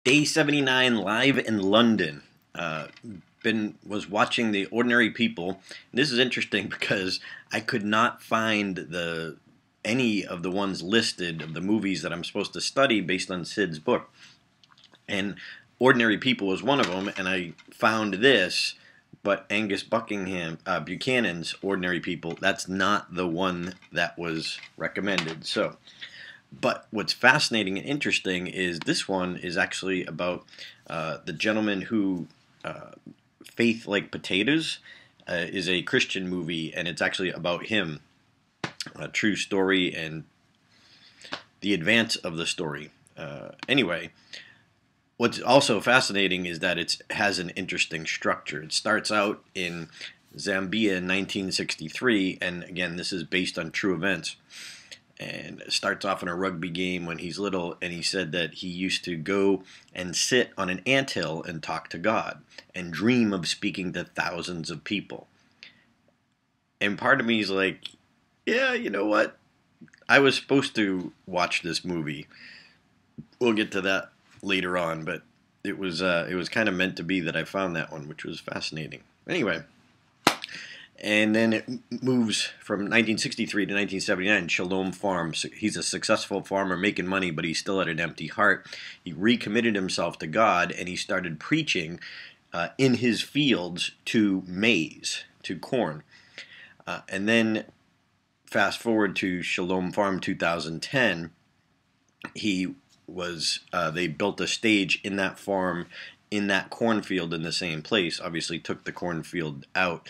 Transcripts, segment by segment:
Day 79 live in London. Was watching The Ordinary People. This is interesting because I could not find any of the ones listed of the movies that I'm supposed to study based on Sid's book. And Ordinary People was one of them, and I found this, but Angus Buchanan's Ordinary People, that's not the one that was recommended. But what's fascinating and interesting is this one is actually about the gentleman who, Faith Like Potatoes, is a Christian movie, and it's actually about him, a true story, and the advance of the story. Anyway, what's also fascinating is that it has an interesting structure. It starts out in Zambia in 1963, and again, this is based on true events. And it starts off in a rugby game when he's little, and he said that he used to go and sit on an anthill and talk to God and dream of speaking to thousands of people. And part of me is like, yeah, you know what? I was supposed to watch this movie. We'll get to that later on, but it was kind of meant to be that I found that one, which was fascinating. Anyway. And then it moves from 1963 to 1979, Shalom Farm. So he's a successful farmer making money, but he still had an empty heart. He recommitted himself to God, and he started preaching in his fields to maize, to corn. And then fast forward to Shalom Farm 2010, they built a stage in that farm, in that cornfield in the same place. Obviously took the cornfield out.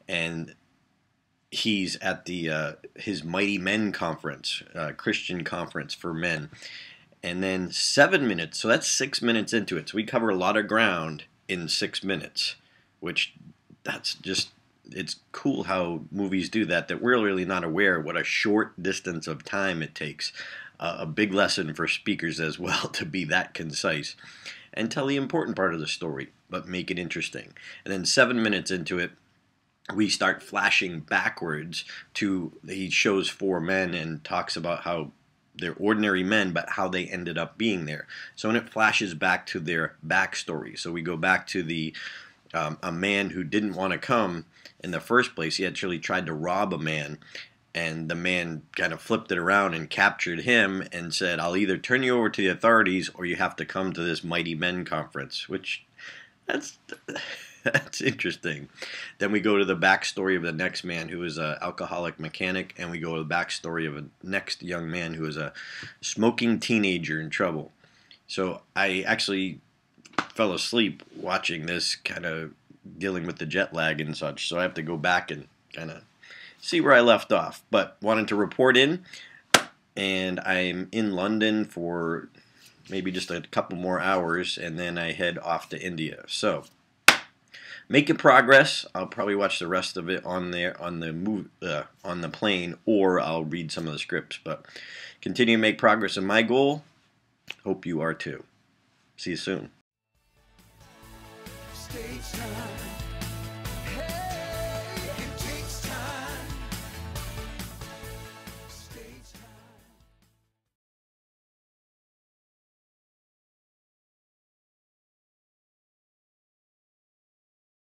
And he's at his Mighty Men conference, Christian conference for men. And then 7 minutes, so that's 6 minutes into it. So we cover a lot of ground in 6 minutes, which it's cool how movies do that we're really not aware what a short distance of time it takes. A big lesson for speakers as well to be that concise and tell the important part of the story, but make it interesting. And then 7 minutes into it, we start flashing backwards he shows 4 men and talks about how they're ordinary men, but how they ended up being there. So when it flashes back to their backstory, so we go back to a man who didn't want to come in the first place. He actually tried to rob a man, and the man kind of flipped it around and captured him and said, I'll either turn you over to the authorities or you have to come to this Mighty Men conference, which that's interesting. Then we go to the backstory of the next man who is an alcoholic mechanic, and we go to the backstory of a next young man who is a smoking teenager in trouble. So I actually fell asleep watching this, kind of dealing with the jet lag and such, so I have to go back and kind of see where I left off. But wanted to report in, and I'm in London for maybe just a couple more hours, and then I head off to India. So making progress. I'll probably watch the rest of it on the plane, or I'll read some of the scripts. But continue to make progress in my goal. Hope you are too. See you soon. Stage time.